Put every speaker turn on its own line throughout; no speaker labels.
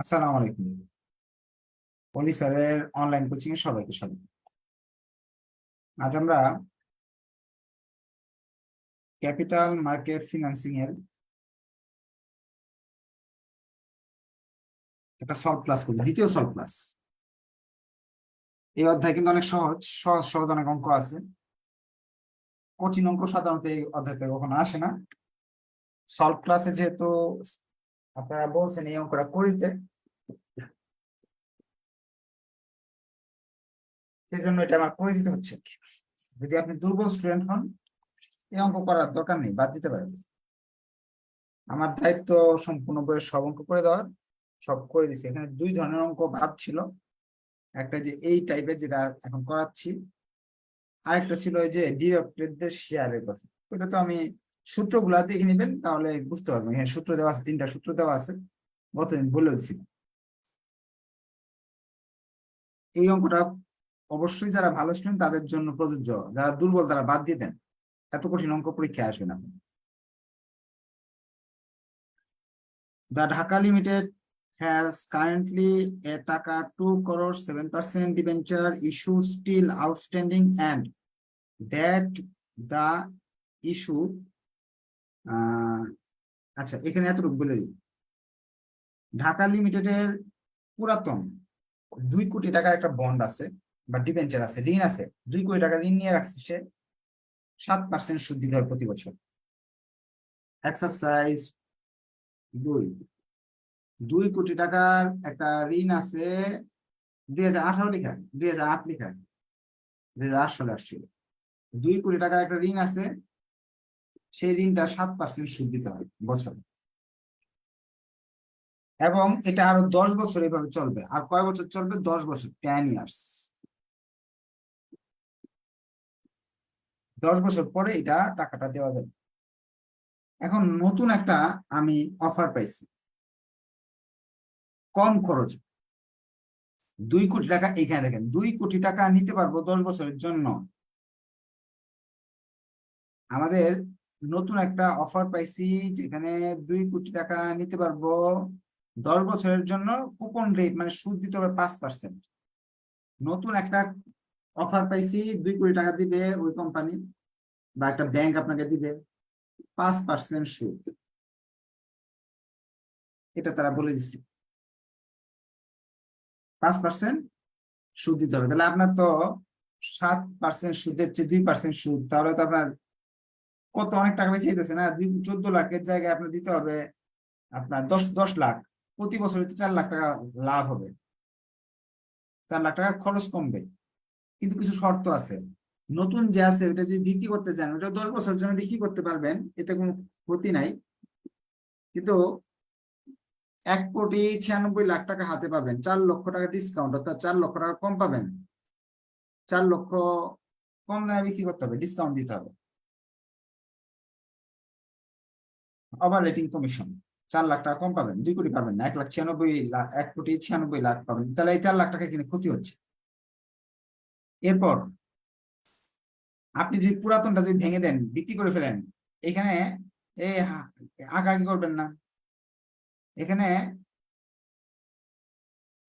আসসালামু আলাইকুম। পলি স্যারের অনলাইন কোচিং এ সবাইকে স্বাগত। আজ আমরা ক্যাপিটাল মার্কেট ফিনান্সিং এর একটা সলভ ক্লাস করব, দ্বিতীয় সলভ ক্লাস। এই অধ্যায় কিন্তু অনেক সহজ সহজ সহজ অনেক অঙ্ক আছে। কঠিন অঙ্ক সাধারণত এই অধ্যায়তে কখনো আসে না। সলভ ক্লাসে যেহেতু আপনারা বলছেন এই অঙ্কটা করিতে, সেই জন্য এটা আমার করে দিতে হচ্ছে। যদি আপনি দুর্বল স্টুডেন্ট হন, এই অঙ্ক করার দরকার নেই, বাদ দিতে পারেন। আমার দায়িত্ব সম্পূর্ণ বইয়ের সব অঙ্ক করে দেওয়ার, সব করে দিচ্ছি। এখানে দুই ধরনের অঙ্ক ভাব ছিল, একটা যে এই টাইপের যেটা এখন করাচ্ছি, আরেকটা ছিল ওই যে ডিরেক্টরদের শেয়ারের কথা। ওটা তো আমি সূত্রগুলা দেখে নিবেন, তাহলে বুঝতে পারবেন। এখানে সূত্র দেওয়া আছে, তিনটা সূত্র দেওয়া আছে, গতদিন বলে দিচ্ছি। এই অঙ্কটা অবশ্যই যারা ভালো স্টুডেন্ট তাদের জন্য প্রযোজ্য, যারা দুর্বল তারা বাদ দিয়ে দেন, এত কঠিন অঙ্ক পরীক্ষায় আসবে না। The Dhaka limited has currently a টাকা 2 crore 7% debenture issue still outstanding and that the issue আচ্ছা, এখানে এতটুকু বলে দিই। ঢাকা লিমিটেডের পুরাতন 2 কোটি টাকার একটা বন্ড আছে বা ডিবেঞ্চার আছে, ঋণ আছে। 2 কোটি টাকা ঋণ নিয়ে রাখছে সে, 7% সুদ দিতে হয় প্রতি বছর। এক্সারসাইজ 2, 2 কোটি টাকার একটা ঋণ আছে। 2018 লেখা, 2008 লেখা, 2008 সালে আসছিল। 2 কোটি টাকার একটা ঋণ আছে, সেই ঋণটা 7% সুদ দিতে হয় বছর, এবং এটা আরো 10 বছর এভাবে চলবে। আর কয় বছর চলবে? 10 বছর, 10 ইয়ার্স। 10 বছর পরে এটা টাকাটা দেওয়া যাবে। এখন নতুন একটা আমি অফার পাইছি, কম খরচ। 2 কোটি টাকা, এখানে দেখেন 2 কোটি টাকা নিতে পারবো 10 বছরের জন্য। আমাদের নতুন একটা অফার পাইছি, যেখানে 2 কোটি টাকা নিতে পারবো 10 বছরের জন্য। কুপন রেট মানে সুদ দিতে হবে 5%। নতুন একটা অফার পাইছি, 2 কোটি টাকা দিবে ওই কোম্পানি বা একটা ব্যাংক আপনাকে দিবে 5% সুদ। এটা তারা বলে দিচ্ছে 5% সুদ দিতে হবে। তাহলে আপনার তো 7% সুদের চেয়ে 2% সুদ, তাহলে তো আপনার কত অনেক টাকা বেশি যেতেছে না? 14 লাখের জায়গায় আপনার দিতে হবে আপনার 10 লাখ। প্রতি বছর 4 লাখ টাকা লাভ হবে, 4 লাখ টাকা খরচ কমবে। কিন্তু কিছু শর্ত আছে। নতুন যে আছে ওটা যদি বিক্রি করতে চান, ওটা 10 বছরের জন্য বিক্রি করতে পারবেন, এতে কোনো ক্ষতি নাই। কিন্তু 1,96,00,000 টাকা হাতে পাবেন, 4 লক্ষ টাকা ডিসকাউন্ট, অর্থাৎ 4 লক্ষ টাকা কম পাবেন। 4 লক্ষ কম দামে বিক্রি করতে হবে, ডিসকাউন্ট দিতে হবে। ওভার রেটিং কমিশন, 4 লাখ টাকা কম পাবেন, 2 কোটি পাবেন না, 1,96,00,000, 1,96,00,000 পাবেন। তাহলে এই 4 লাখ টাকা এখানে ক্ষতি হচ্ছে। এরপর আপনি যদি পুরাতনটা যদি ভেঙে দেন, বিক্রি করে ফেলেন, এখানে এই আঁকাআঁকি করবেন না। এখানে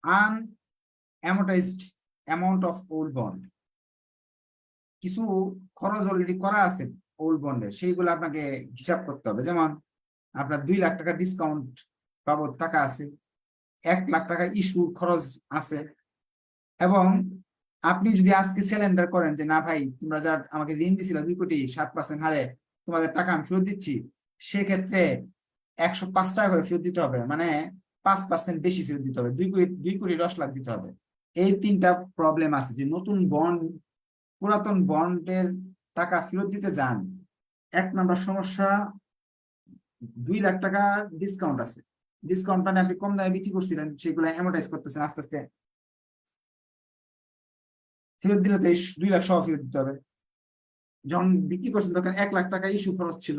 আনঅ্যামোর্টাইজড অ্যামাউন্ট অফ ওল্ড বন্ড, কিছু খরচ অলরেডি করা আছে ওল্ড বন্ডের, সেইগুলো আপনাকে হিসাব করতে হবে। যেমন আপনার 2 লাখ টাকা ডিসকাউন্ট বাবদ টাকা আছে, 1 লাখ টাকা ইস্যু খরচ আছে। এবং আপনি যদি আজকে সিলিন্ডার করেন যে না ভাই, তোমরা যা আমাকে ঋণ দিছিল 2 কোটি 7% হারে, তোমাদের টাকা আমি ফেরত দিচ্ছি, সেক্ষেত্রে 105 টাকা করে ফেরত দিতে হবে, মানে 5% বেশি ফেরত দিতে হবে, 2 কোটি 10 লাখ দিতে হবে। এই তিনটা প্রবলেম আছে। যে নতুন বন্ড, পুরাতন বন্ডের টাকা ফেরত দিতে যান, 1 নম্বর সমস্যা, 2 লাখ টাকা ডিসকাউন্ট আছে। ডিসকাউন্ট মানে আপনি কম দামে বিক্রি করছিলেন, সেগুলো অ্যামোর্টাইজ করতেছেন আস্তে আস্তে। ফেরত দিলে তো এই 2 লাখ সহ ফেরত দিতে হবে। যখন বিক্রি করছেন তখন 1 লাখ টাকা ইস্যু খরচ ছিল,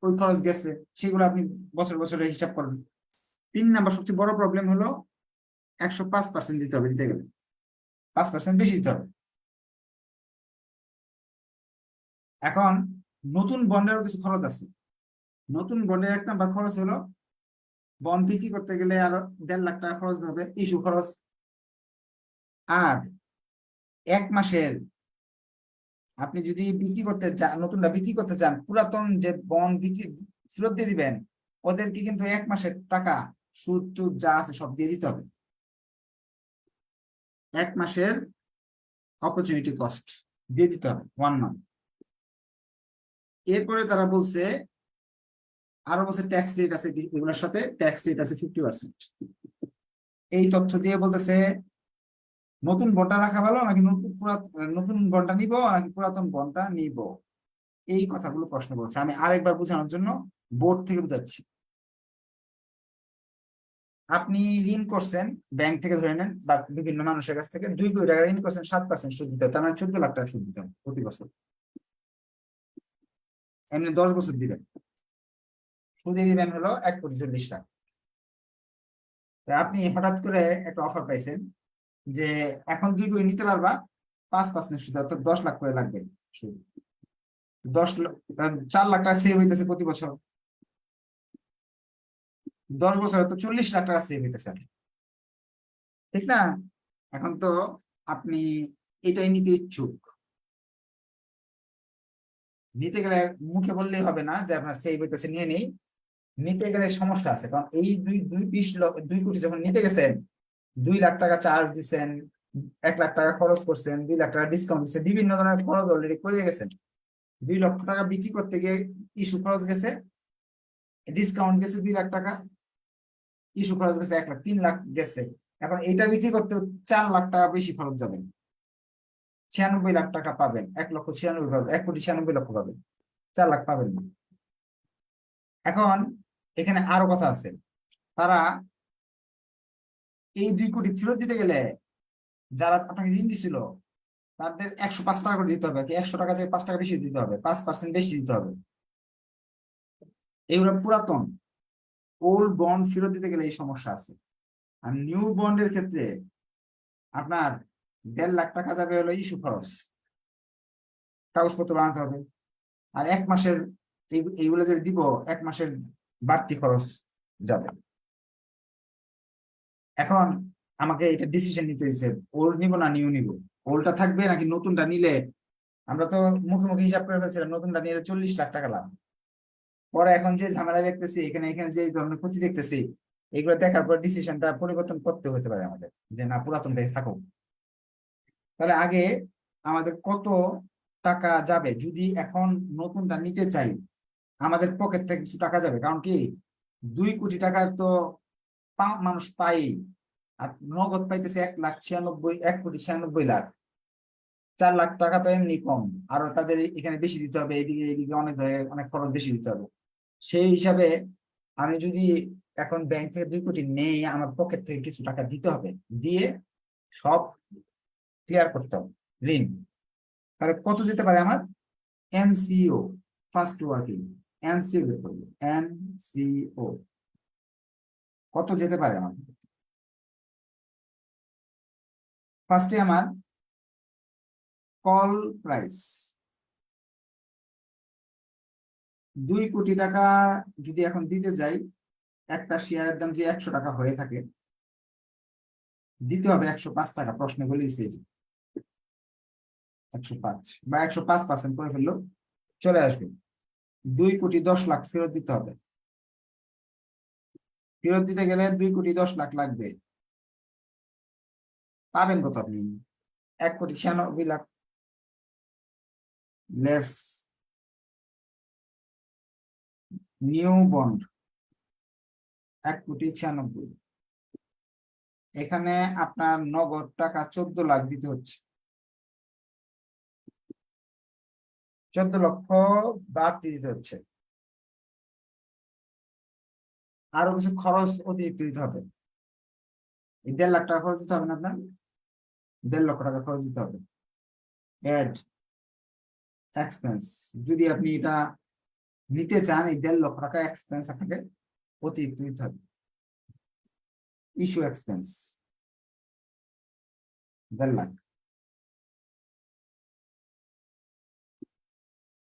ওই খরচ গেছে, সেগুলো আপনি বছর বছরে হিসাব করবেন। 3 নম্বর সবচেয়ে বড় প্রবলেম হলো 105% দিতে হবে, দিতে গেলে 5% বেশি দিতে হবে। এখন নতুন বন্ডেরও কিছু খরচ আছে। নতুন বন্ডের 1 নম্বর খরচ হলো বন্ড বিক্রি করতে গেলে আরো 1.5 লাখ টাকা খরচ হবে, ইস্যু খরচ। আর 1 মাসের আপনি যদি বিক্রি করতে চান, নতুনটা বিক্রি করতে চান, পুরাতন যে বন্ড বিক্রি ফেরত দিয়ে দিবেন, ওদেরকে কিন্তু 1 মাসের টাকা সুদ টুদ যা আছে সব দিয়ে দিতে হবে। 1 মাসের অপরচুনিটি কস্ট দিয়ে দিতে হবে, 1 মান্থ। এরপরে তারা বলছে আরো বলছে ট্যাক্স রেট আছে, এগুলোর সাথে ট্যাক্স রেট আছে 50%। এই তথ্য দিয়ে বলতেছে নতুন বন্ডটা রাখা ভালো নাকি নতুন বন্ডটা নিব নাকি পুরাতন বন্ডটা নিব, এই কথাগুলো প্রশ্ন বলছে। আমি আরেকবার বোঝানোর জন্য বোর্ড থেকে বোঝাচ্ছি। আপনি ঋণ করছেন ব্যাংক থেকে, ধরে নেন বা বিভিন্ন মানুষের কাছ থেকে 2 কোটি টাকা ঋণ করছেন, 7% সুদ দিতে হবে, তার মানে 14 লাখ টাকা সুদ দিতে হবে প্রতি বছর। এমনি 10 বছর দিবেন, সুদে দিবেন হলো 1,40,00,000 টাকা। আপনি হঠাৎ করে একটা অফার পাইছেন যে এখন 2 কোটি নিতে পারবা 5% সুদ, অর্থাৎ 10 লাখ করে লাগবে সুদ। 10 লাখ, 4 লাখ টাকা সেভ হইতেছে প্রতি বছর। 10 বছরে তো 40 লাখ টাকা সেভ হইতেছে, ঠিক না? এখন তো আপনি এটাই নিতে ইচ্ছুক। নিতে গেলে মুখে বললেই হবে না যে আপনার সেভ হইতেছে নিয়ে নেই, নিতে গেলে সমস্যা আছে। কারণ এই 2 কোটি যখন নিতে গেছেন, 2 লাখ টাকা চার্জ দিচ্ছেন, 1 লাখ টাকা খরচ করছেন, 2 লাখ টাকা ডিসকাউন্ট দিচ্ছেন, বিভিন্ন ধরনের খরচ অলরেডি করে গেছেন। 2 লক্ষ টাকা বিক্রি করতে গিয়ে ইস্যু খরচ গেছে, ডিসকাউন্ট গেছে 2 লাখ টাকা, ইস্যু খরচ গেছে 1 লাখ, 3 লাখ গেছে। এখন এটা বিক্রি করতে 4 লাখ টাকা বেশি খরচ যাবে। 96 লাখ টাকা পাবেন, 1,96,000 পাবেন, 1,96,00,000 পাবেন, 4 লাখ পাবেন না। এখন এখানে আরো কথা আছে। তারা এই 2 কোটি ফেরত দিতে গেলে যারা আপনাকে ঋণ দিছিল তাদের 105 টাকা করে দিতে হবে, 100 টাকা থেকে 5 টাকা বেশি দিতে হবে, 5% বেশি দিতে হবে। এগুলো পুরাতন। ওল্ড বন্ড ফেরত দিতে গেলে এই সমস্যা আছে। আর নিউ বন্ডের ক্ষেত্রে আপনার 1.5 লাখ টাকা যাবে হলো ইস্যু খরচ, কাগজপত্র বানাতে হবে। আর 1 মাসের এইগুলো যে দিব, 1 মাসের বাড়তি খরচ যাবে। এখন আমাকে এটা ডিসিশন নিতে হয়েছে, ওল্ড নিব না নিউ নিব। ওল্ডটা থাকবে নাকি নতুনটা নিলে, আমরা তো মুখে মুখে হিসাব করে ফেলছিলাম নতুনটা নিলে 40 লাখ টাকা লাভ। পরে এখন যে ঝামেলা দেখতেছি, এখানে এখানে যে ধরনের ক্ষতি দেখতেছি, এগুলো দেখার পর ডিসিশনটা পরিবর্তন করতে হতে পারে আমাদের, যে না পুরাতনটাই থাকুক। তাহলে আগে আমাদের কত টাকা যাবে যদি এখন নতুনটা নিতে চাই? আমাদের পকেট থেকে কিছু টাকা যাবে, কারণ কি 2 কোটি টাকার তো মানুষ পাই, আর নগদ পাইতেছে 1,96,000, 1,96,00,000। 4 লাখ টাকা তো এমনি কম, আরো তাদের এখানে বেশি দিতে হবে, এদিকে এদিকে অনেক অনেক খরচ বেশি দিতে হবে। সেই হিসাবে আমি যদি এখন ব্যাংক থেকে 2 কোটি নেই, আমার পকেট থেকে কিছু টাকা দিতে হবে, দিয়ে সব ক্লিয়ার করতে হবে ঋণ। তাহলে কত যেতে পারে আমার? এনসিও, ফার্স্ট ওয়ার্কিং, এনসিও বের করবো, এনসিও কত যেতে পারে আমার। ফার্স্টে আমার কল প্রাইস 2 কোটি টাকা যদি এখন দিতে যাই, একটা শেয়ারের দাম যে 100 টাকা হয়ে থাকে, দিতে হবে 105 টাকা। প্রশ্নে বলেছে 105 বা 105% করে ফেললো চলে আসবে। 2,10,00,000 ফেরত দিতে হবে। ফেরত দিতে গেলে 2,10,00,000 লাগবে। পাবেন কত আপনি? 1,96,00,000 লেস নিউ বন্ড 1,96,00,000। এখানে আপনার নগদ টাকা 14 লাখ দিতে হচ্ছে। 14 লক্ষ বাড়তি দিতে হচ্ছে। আরো কিছু খরচ অতিরিক্ত দিতে হবে। এই 1.5 লাখ টাকা খরচ দিতে হবে না আপনার? 1.5 লক্ষ টাকা খরচ দিতে হবে। অ্যাড এক্সপেন্স, যদি আপনি এটা নিতে চান, এই 1.5 লক্ষ টাকা এক্সপেন্স আপনাকে অতিরিক্ত দিতে হবে। Issue expense 1.5 lakh.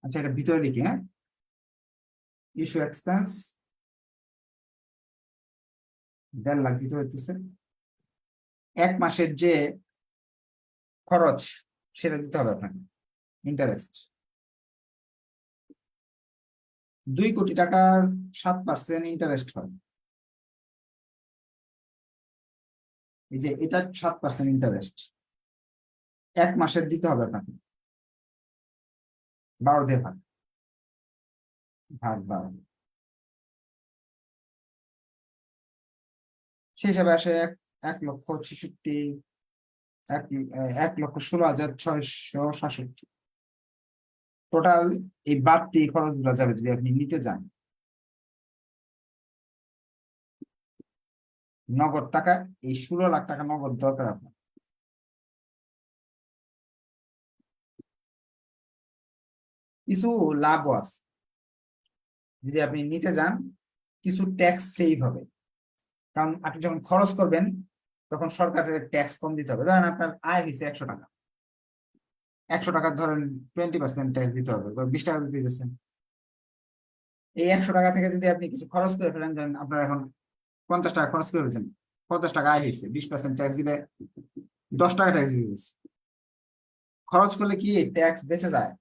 আচ্ছা, এটা ভিতরে লিখি, হ্যাঁ। ইস্যু এক্সপেন্স 1.5 লাখ দিতে হইতেছে। 1 মাসের যে খরচ সেটা দিতে হবে আপনাকে, ইন্টারেস্ট। 2 কোটি টাকার 7% ইন্টারেস্ট হয়। এই যে এটা 7% ইন্টারেস্ট 1 মাসের দিতে হবে আপনাকে। 12 দিয়ে ভাগ, ভাগ 12, সেই হিসাবে আসে 1,66,000, 1,16,667। টোটাল এই বাড়তি খরচগুলো যাবে যদি আপনি নিতে যান। নগদ টাকা এই 16 লাখ টাকা নগদ দরকার আপনার। কিছু লাভও আছে, যদি আপনি নিতে যান কিছু ট্যাক্স সেভ হবে। কারণ আপনি যখন খরচ করবেন তখন সরকারের ট্যাক্স কম দিতে হবে। ধরেন আপনার আয় হয়েছে 100 টাকা, 100 টাকা ধরেন 20% ট্যাক্স দিতে হবে, 20 টাকা দিতে দিচ্ছেন। এই 100 টাকা থেকে যদি আপনি কিছু খরচ করে ফেলেন, ধরেন আপনার এখন 50 টাকা খরচ করে ফেলছেন, 50 টাকা আয় হয়েছে, 20% ট্যাক্স দিলে 10 টাকা ট্যাক্স দিয়েছে। খরচ করলে কি ট্যাক্স বেঁচে যায়,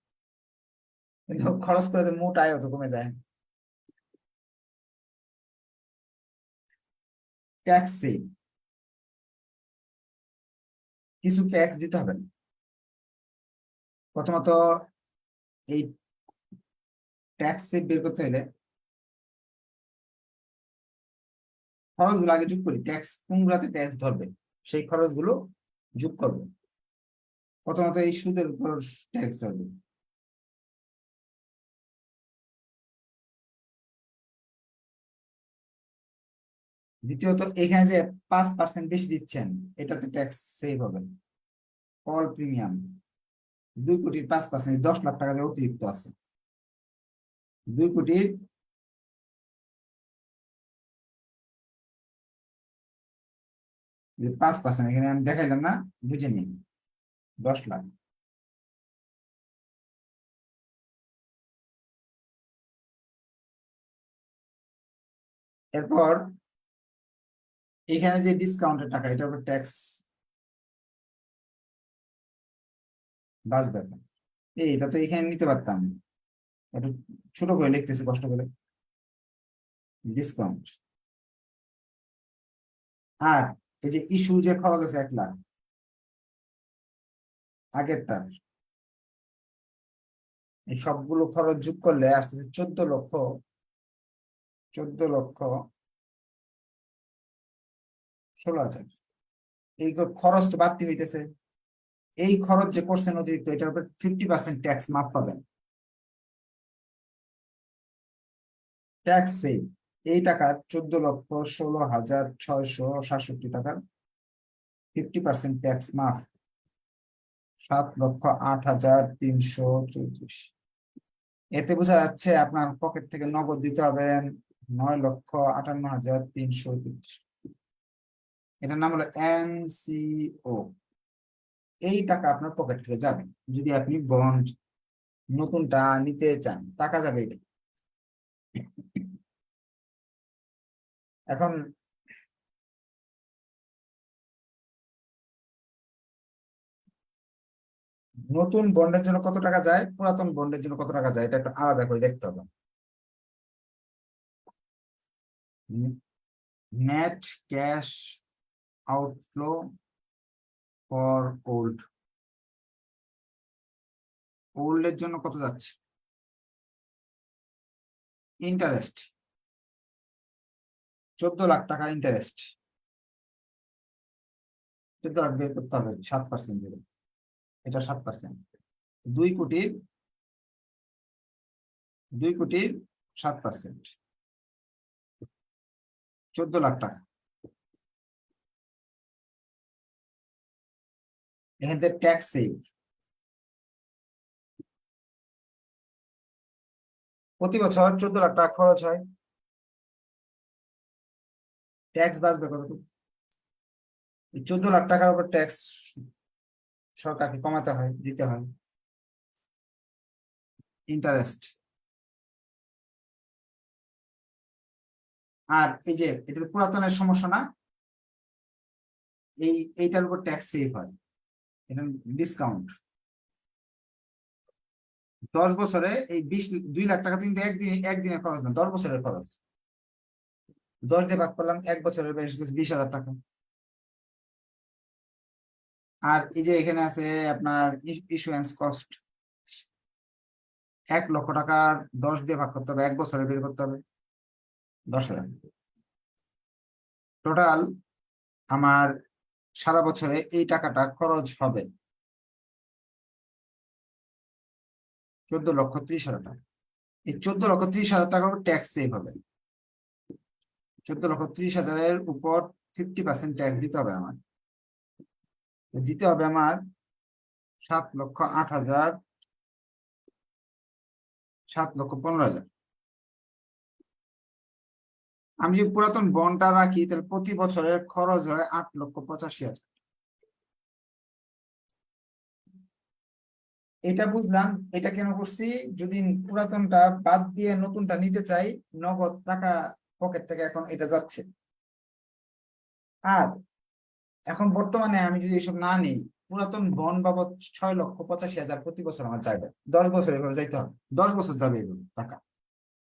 কিন্তু খরচ করে যে মোট আয়ও তো কমে যায়। ট্যাক্স সেভ, কিছু ট্যাক্স দিতে হবে না। প্রথমত এই ট্যাক্স সেভ বের করতে হলে খরচগুলো আগে যোগ করি, ট্যাক্স কোনগুলাতে ট্যাক্স ধরবে সেই খরচগুলো যোগ করবে। প্রথমত এই সুদের উপর ট্যাক্স ধরবে, দ্বিতীয়ত এখানে যে 5% বেশি দিচ্ছেন এটাতে ট্যাক্স সেভ হবে। কল প্রিমিয়াম 2,05,000, 10 লাখ টাকা যে অতিরিক্ত আছে, 2,05,000 এখানে আমি দেখাইলাম না, বুঝে নিন 10 লাখ। এরপর এখানে যে ডিসকাউন্টের টাকা এটার উপর ট্যাক্স বাঁচবে না। এটা তো এখানে নিতে পারতাম, একটু ছোট করে লিখতেছি কষ্ট করে, ডিসকাউন্ট। আর এই যে ইস্যু যে খরচ আছে 1 লাখ আগেরটার, এই সবগুলো খরচ যোগ করলে আসতেছে 14 লক্ষ, 14,16,000। এই খরচ তো বাড়তি হইতেছে, এই খরচ যে করছেন অতিরিক্ত এটার উপর 50% ট্যাক্স মাফ পাবেন। ট্যাক্স সেভ এই টাকা 14,16,667 টাকার 50% ট্যাক্স মাফ, 7,08,334। এতে বোঝা যাচ্ছে আপনার পকেট থেকে নগদ দিতে হবে 9,58,333। এটার নাম হলো এনসিও। এই টাকা আপনার পকেট থেকে যাবে যদি আপনি বন্ড নতুনটা নিতে চান, টাকা যাবে এটা। এখন নতুন বন্ডের জন্য কত টাকা যায়, পুরাতন বন্ডের জন্য কত টাকা যায়, এটা একটা আলাদা করে দেখতে হবে। Net cash outflow for old, old এর জন্য কত যাচ্ছে, ইন্টারেস্ট 14 লাখ টাকা ইন্টারেস্ট, 14 লাখ বের করতে হবে 7% দেবে, এটা 7%। 2 কোটির 7%, 14 লাখ টাকা। এখান থেকে ট্যাক্স সেভ, প্রতি বছর 14 লাখ টাকা খরচ হয়, ট্যাক্স বাঁচবে কত? 14 লাখ টাকার উপর ট্যাক্স সরকারকে কমাতে হয়, দিতে হয়। ইন্টারেস্ট আর এই যে এটা তো পুরাতনের সমস্যা না, এইটার উপর ট্যাক্স সেভ হয়, এটা ডিসকাউন্ট। 10 বছরে এই 2 লাখ টাকা কিন্তু একদিনে খরচ না, 10 বছরের খরচ। 10 দিয়ে ভাগ করলাম, 1 বছরের বেশ 20,000 টাকা। আর এই যে এখানে আছে আপনার ইস্যুয়েন্স কস্ট, 1 লক্ষ টাকার 10 দিয়ে ভাগ করতে হবে, 1 বছরে বের করতে হবে 10,000। টোটাল আমার সারা বছরে এই টাকাটা খরচ হবে 14,30,000 টাকা। এই 14,30,000 টাকার উপর ট্যাক্স সেভ হবে। 14,30,000-এর উপর 50% ট্যাক্স দিতে হবে আমার। দিতে হবে আমার 7,08,000, 7,15,000। আমি যদি পুরাতন বন্ডটা রাখি তাহলে প্রতি বছরের খরচ হয় 8,85,000। এটা বুঝলাম। এটা কেন করছি, যদি পুরাতনটা বাদ দিয়ে নতুনটা নিতে চাই, নগদ টাকা পকেট থেকে এখন এটা যাচ্ছে। আর এখন বর্তমানে আমি যদি এসব না নিই, পুরাতন বন্ড বাবদ 6,85,000 প্রতি বছর আমার চাইবে। 10 বছর এভাবে যাইতে হবে, 10 বছর যাবে এগুলো টাকা,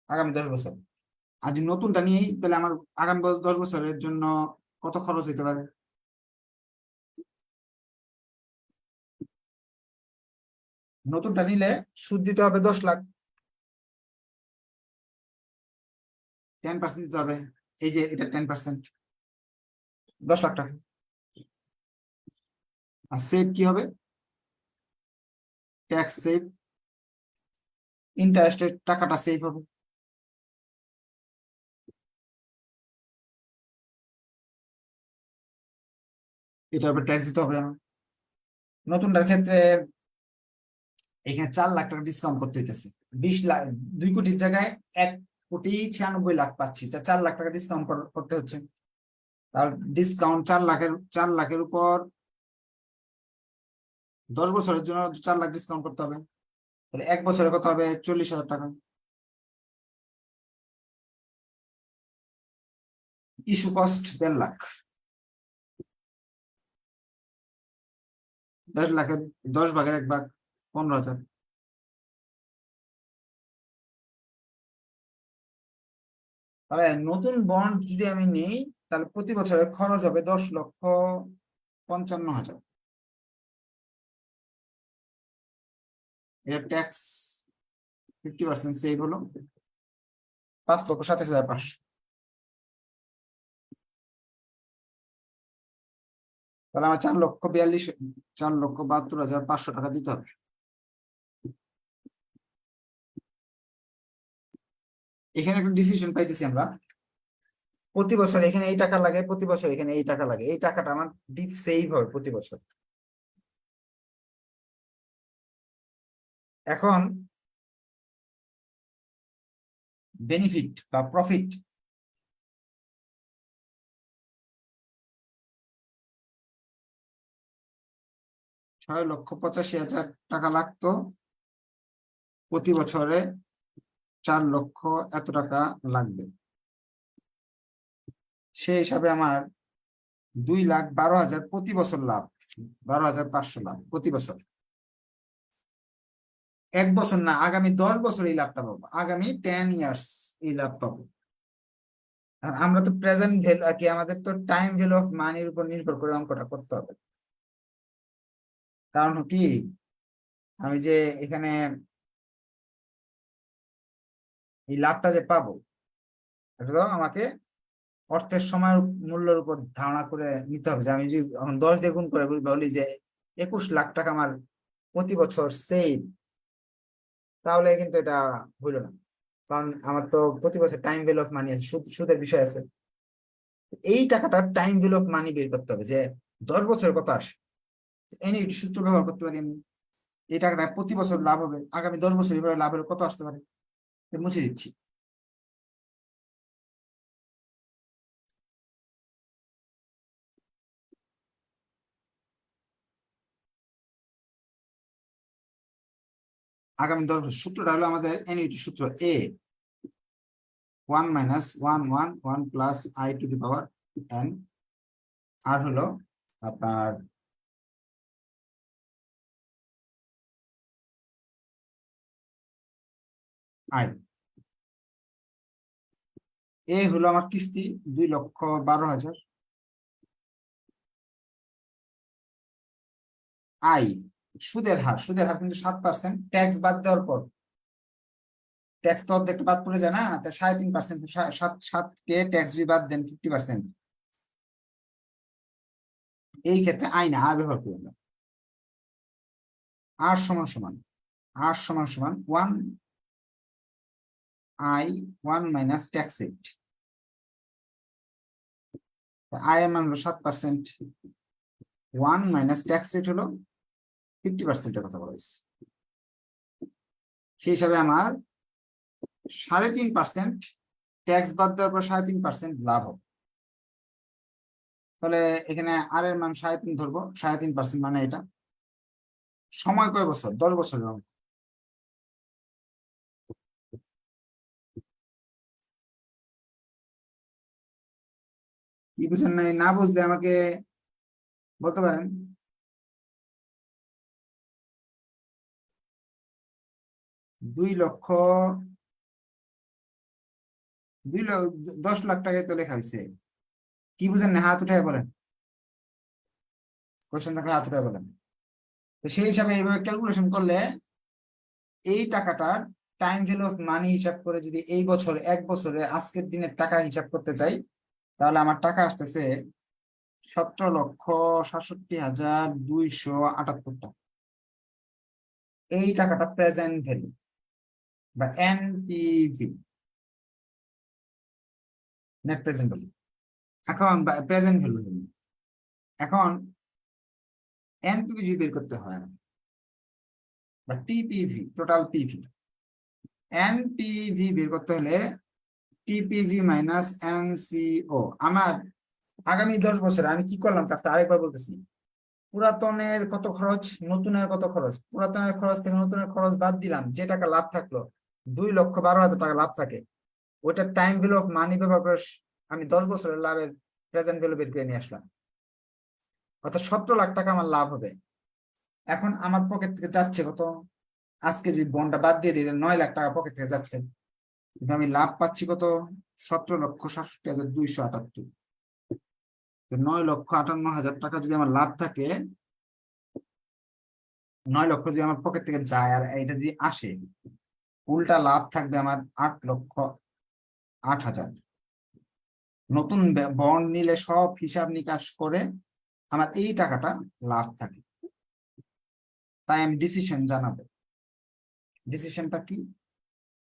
আগামী 10 বছর। আর যদি নতুনটা নিয়েই, তাহলে আমার আগামী 10 বছরের জন্য কত খরচ হইতে পারে? নতুনটা নিলে সুদ দিতে হবে 10 লাখ, 10% দিতে হবে। এই যে এটা 10%, 10 লাখ টাকা। আর সেভ কি হবে? ট্যাক্স সেভ, ইন্টারেস্টের টাকাটা সেভ হবে। এটার উপর ট্যাক্স দিতে হবে আমার। নতুনটার ক্ষেত্রে এখানে 4 লাখ টাকা ডিসকাউন্ট করতে হইতেছে। 20 লাখ, 2 কোটির জায়গায় 1,96,00,000 পাচ্ছি, তা 4 লাখ টাকা ডিসকাউন্ট করতে হচ্ছে। আর ডিসকাউন্ট 4 লাখের উপর 10 বছরের জন্য 4 লাখ ডিসকাউন্ট করতে হবে, তাহলে 1 বছরে কত হবে? 40,000 টাকা। ইস্যু কস্ট 1.5 লাখ, 1.5 লাখের 10 ভাগের 1 ভাগ 15,000। তাহলে নতুন বন্ড যদি আমি নিই, তাহলে প্রতি বছরের খরচ হবে 10,55,000। এটা ট্যাক্স 50% সেভ হলো 5,27,500। তাহলে আমার 4,72,500 টাকা দিতে হবে। এখানে একটা ডিসিশন পাইতেছি আমরা, প্রতি বছর এখানে এই টাকা লাগে, প্রতি বছর এখানে এই টাকা লাগে, এই টাকাটা আমার ডিপ সেভ হয় প্রতি বছর। এখন বেনিফিট বা প্রফিট, $6,85,000 লাগতো, প্রতি বছরে 4 লক্ষ এত টাকা লাগবে। সেই হিসাবে আমার 2,12,000 প্রতি বছর লাভ, 12,500 লাভ প্রতি বছর। 1 বছর না, আগামী 10 বছর এই লাভটা পাবো, আগামী 10 ইয়ার্স এই লাভ পাবো। আর আমরা তো প্রেজেন্ট ভ্যালু আর কি, আমাদের তো টাইম ভ্যালু অফ মানির উপর নির্ভর করে অঙ্কটা করতে হবে। কারণ কি, আমি যে এখানে এই লাভটা যে পাবো, এটা তো আমাকে অর্থের সময় মূল্যের উপর ধারণা করে নিতে হবে। যে আমি যদি এখন 10 দিয়ে গুণ করে বলি যে 21 লাখ টাকা আমার প্রতি বছর সেভ, তাহলে কিন্তু এটা হইল না। কারণ আমার তো প্রতি বছর টাইম ভ্যালু অফ মানি আছে, সুদের বিষয় আছে। এই টাকাটা টাইম ভ্যালু অফ মানি বের করতে হবে, যে 10 বছরে কত আসে। এনইউটি সূত্র ব্যবহার করতে পারি আমি। এই টাকাটা প্রতি বছর লাভ হবে, আগামী 10 বছর এভাবে লাভ হলে কত আসতে পারে, মুছে দিচ্ছি। আগামী 10 বছর সূত্রটা হলো আমাদের এনইউটি সূত্র, এ 1 minus 1 1 1 plus I to the power n, আর হলো আপনার I। এ হলো আমার কিস্তি 2,12,000। I সুদের হার কিন্তু 7%, ট্যাক্স বাদ দেওয়ার পর, ট্যাক্স তো অর্ধেকটা বাদ পড়ে যায় না, তো 3.5%, 7 কে ট্যাক্স যদি বাদ দেন 50%, এই ক্ষেত্রে আই না, আর ব্যবহার করি আমরা। আর সমান সমান 1 I 1 minus tax rate, I এর মান হলো 7%, 1 মাইনাস ট্যাক্স রেট হলো 50%-এর কথা বলা হয়েছে। সেই হিসাবে আমার 3.5% ট্যাক্স বাদ দেওয়ার পর 3.5% লাভ হবে। তাহলে এখানে আর এর মান 3.5 ধরবো, 3.5% মানে এটা। সময় কয় বছর? 10 বছরের অঙ্ক। কি বুঝেন নাই? না বুঝলে আমাকে বলতে পারেন। 10 লাখ টাকায় তো লেখা হয়েছে। কি বুঝেন না? হাত উঠে বলেন, কোশ্চেন থাকলে হাত উঠে বলেন। তো সেই হিসাবে এইভাবে ক্যালকুলেশন করলে এই টাকাটার টাইম ভ্যালু অফ মানি হিসাব করে যদি এই বছর 1 বছরে আজকের দিনের টাকা হিসাব করতে চাই, তাহলে আমার টাকা আসতেছে 17,67,278 টাকা। এই টাকাটা প্রেজেন্ট ভ্যালু বা এনপিভি, নেট প্রেজেন্ট ভ্যালু। এখন প্রেজেন্ট ভ্যালু, এখন এনপিভি বের করতে হয় বা টিপিভি, টোটাল পিভি। এনপিভি বের করতে হলে টিপিভি মাইনাস এনসিও। আমার আগামী 10 বছরে আমি কি করলাম কাজটা আরেকবার বলতেছি। পুরাতনের কত খরচ, নতুনের কত খরচ, পুরাতনের খরচ থেকে নতুনের খরচ বাদ দিলাম, যে টাকা লাভ থাকলো 2,12,000 টাকা লাভ থাকে, ওইটা টাইম ভ্যালু অফ মানি ব্যবহার করে আমি 10 বছরের লাভের প্রেজেন্ট ভ্যালু বের করে নিয়ে আসলাম, অর্থাৎ 17 লাখ টাকা আমার লাভ হবে। এখন আমার পকেট থেকে যাচ্ছে কত? আজকে যদি বন্ডটা বাদ দিয়ে দিই 9 লাখ টাকা পকেট থেকে যাচ্ছে, কিন্তু আমি লাভ পাচ্ছি কত? 17,67,278। 9,58,000 টাকা যদি আমার লাভ থাকে, 9 লক্ষ যদি আমার পকেট থেকে যায় আর এটা যদি আসে, উল্টা লাভ থাকবে আমার 8,08,000। নতুন বন্ড নিলে সব হিসাব নিকাশ করে আমার এই টাকাটা লাভ থাকে, তাই আমি ডিসিশন জানাবো। ডিসিশনটা কি?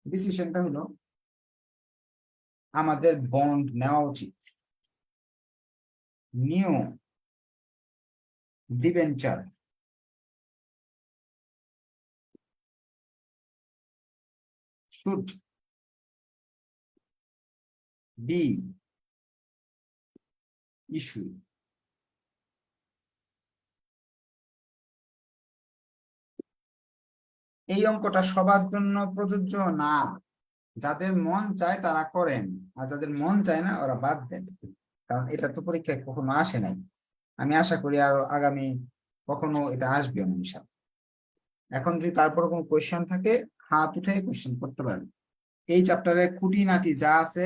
ডিসিশনটা হলো আমাদের বন্ড নেওয়া উচিত, new debenture should be issued। এই অঙ্কটা সবার জন্য প্রযোজ্য না, যাদের মন চায় তারা করেন, আর যাদের মন চায় না ওরা বাদ দেন, কারণ এটা তো পরীক্ষায় কখনো আসে নাই। আমি আশা করি আরো আগামী কখনো এটা আসবে না ইনশাআল্লাহ। এখন যদি তারপর কোনো কোয়েশ্চেন থাকে হাত উঠে কোয়েশ্চেন করতে পারেন। এই চ্যাপ্টারে খুঁটিনাটি যা আছে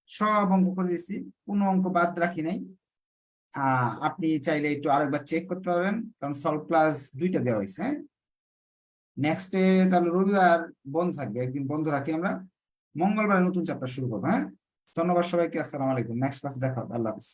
সব অঙ্ক করে দিচ্ছি, কোনো অঙ্ক বাদ রাখি নাই। আপনি চাইলে একটু আরেকবার চেক করতে পারবেন, কারণ সলভ ক্লাস 2টা দেওয়া হয়েছে। হ্যাঁ, নেক্সটে তাহলে রবিবার বন্ধ থাকবে, একদিন বন্ধ রাখি আমরা, মঙ্গলবার নতুন চ্যাপ্টার শুরু করবো। হ্যাঁ, ধন্যবাদ সবাইকে, আসসালামু আলাইকুম। নেক্সট ক্লাস দেখা হবে, আল্লাহ হাফিজ।